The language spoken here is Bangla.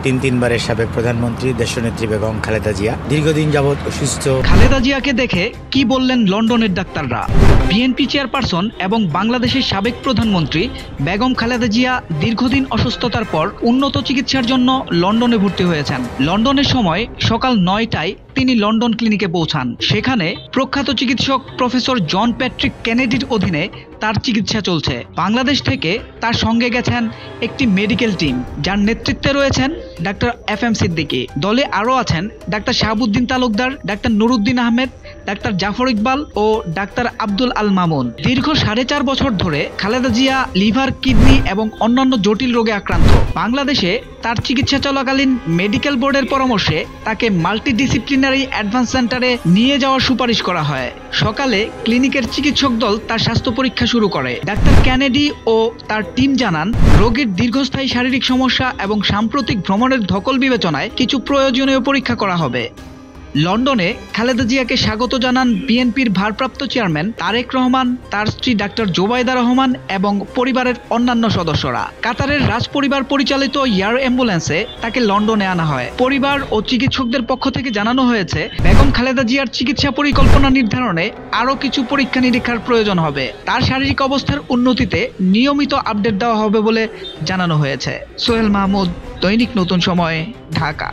তিনবারের সাবেক প্রধানমন্ত্রী দেশনেত্রী বেগম খালেদা জিয়া দীর্ঘদিন যাবৎ অসুস্থ। খালেদা জিয়াকে দেখে কি বললেন লন্ডনের ডাক্তাররা? বিএনপি চেয়ারপারসন এবং বাংলাদেশের সাবেক প্রধানমন্ত্রী বেগম খালেদা জিয়া দীর্ঘদিন অসুস্থতার পর উন্নত চিকিৎসার জন্য লন্ডনে ভর্তি হয়েছেন। লন্ডনের সময় সকাল 9টায় তিনি লন্ডন ক্লিনিকে পৌঁছান। সেখানে প্রখ্যাত চিকিৎসক প্রফেসর জন প্যাট্রিক কেনেডির অধীনে তার চিকিৎসা চলছে। বাংলাদেশ থেকে তার সঙ্গে গেছেন একটি মেডিকেল টিম, যার নেতৃত্বে রয়েছেন ডাক্তার FM সিদ্দিকী। দলে আরও আছেন doctor Shahabuddin Talukdar, doctor Nuruddin Ahmed, doctor Zafar Iqbal ও ডাক্তার আব্দুল আল মামুন। দীর্ঘ 4.5 বছর ধরে খালেদা জিয়া লিভার, কিডনি এবং অন্যান্য জটিল রোগে আক্রান্ত। বাংলাদেশে তার চিকিৎসা চলাকালীন মেডিকেল বোর্ডের পরামর্শে তাকে মাল্টিডিসিপ্লিনারি অ্যাডভান্স সেন্টারে নিয়ে যাওয়ার সুপারিশ করা হয়। সকালে ক্লিনিকের চিকিৎসক দল তার স্বাস্থ্য পরীক্ষা শুরু করে। ডাক্তার কেনেডি ও তার টিম জানান, রোগীর দীর্ঘস্থায়ী শারীরিক সমস্যা এবং সাম্প্রতিক ভ্রমণের ধকল বিবেচনায় কিছু প্রয়োজনীয় পরীক্ষা করা হবে। লন্ডনে খালেদা জিয়াকে স্বাগত জানান বিএনপির ভারপ্রাপ্ত চেয়ারম্যান তারেক রহমান, তার স্ত্রী ডাক্তার জোবাইদা রহমান এবং পরিবারের অন্যান্য সদস্যরা। কাতারের রাজপরিবার পরিচালিত এয়ার অ্যাম্বুলেন্সে তাকে লন্ডনে আনা হয়। পরিবার ও চিকিৎসকদের পক্ষ থেকে জানানো হয়েছে, বেগম খালেদা জিয়ার চিকিৎসা পরিকল্পনা নির্ধারণে আরও কিছু পরীক্ষা নিরীক্ষার প্রয়োজন হবে। তার শারীরিক অবস্থার উন্নতিতে নিয়মিত আপডেট দেওয়া হবে বলে জানানো হয়েছে। সোহেল মাহমুদ, দৈনিক নতুন সময়, ঢাকা।